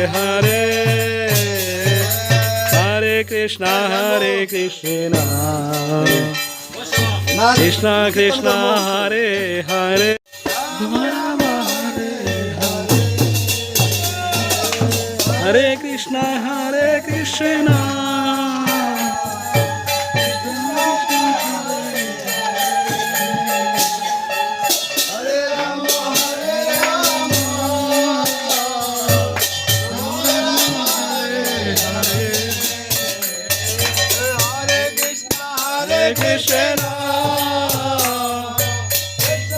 Hare Hare Krishna Krishna Krishna Hare Hare Hare Krishna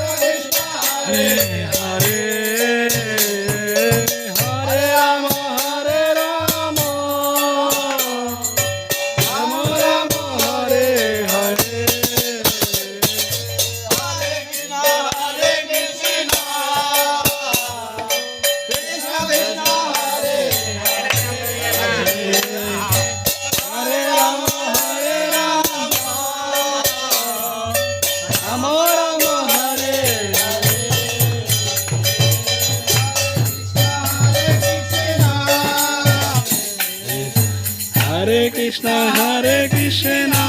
Krishna Hare Hare Hare Rama Hare Rama Rama Rama Hare Hare Hare Krishna Krishna Krishna Hare Hare Hare Rama Hare Rama Rama Rama Hare Hare Krishna Hare Krishna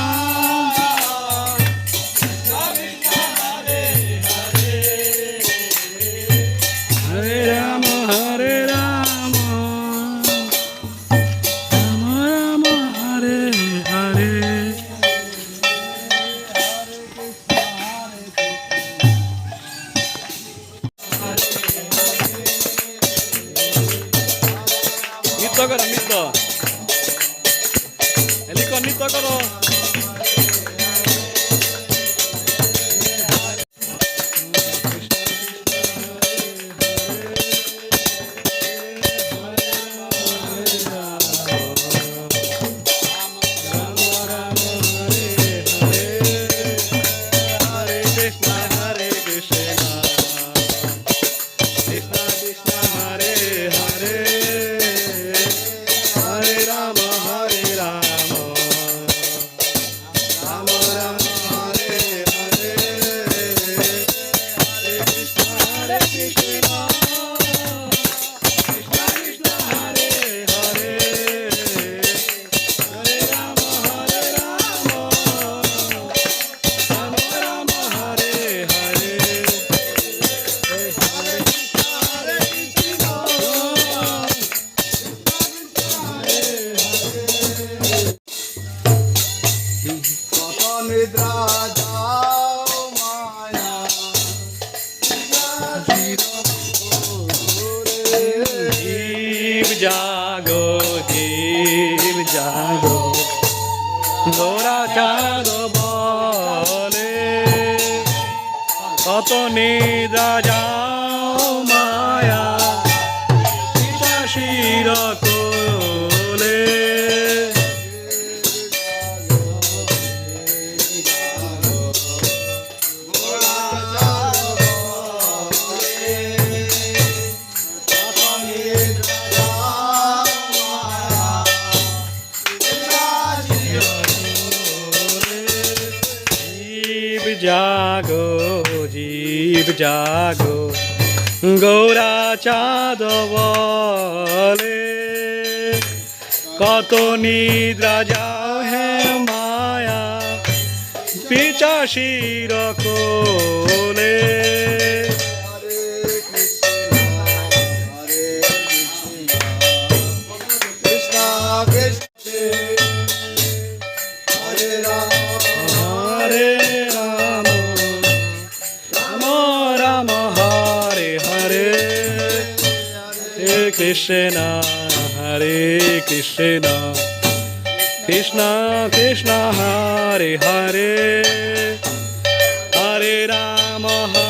Hare Rama Hare Rama Rama Rama Hare Hare নৃত্য করো নৃত্য এলিকো নৃত্য করো জাগো জীব জাগো গোরা জাগো বলে কত নিদ্রা যাও মায়া পিতাশির কোলে জাগো জীব জাগো গৌরা চাঁদ বলে কত নিদ্রা যাও হে মায়া পিচাশির কোলে Krishna Hare Krishna Krishna Krishna Hare Hare Hare Rama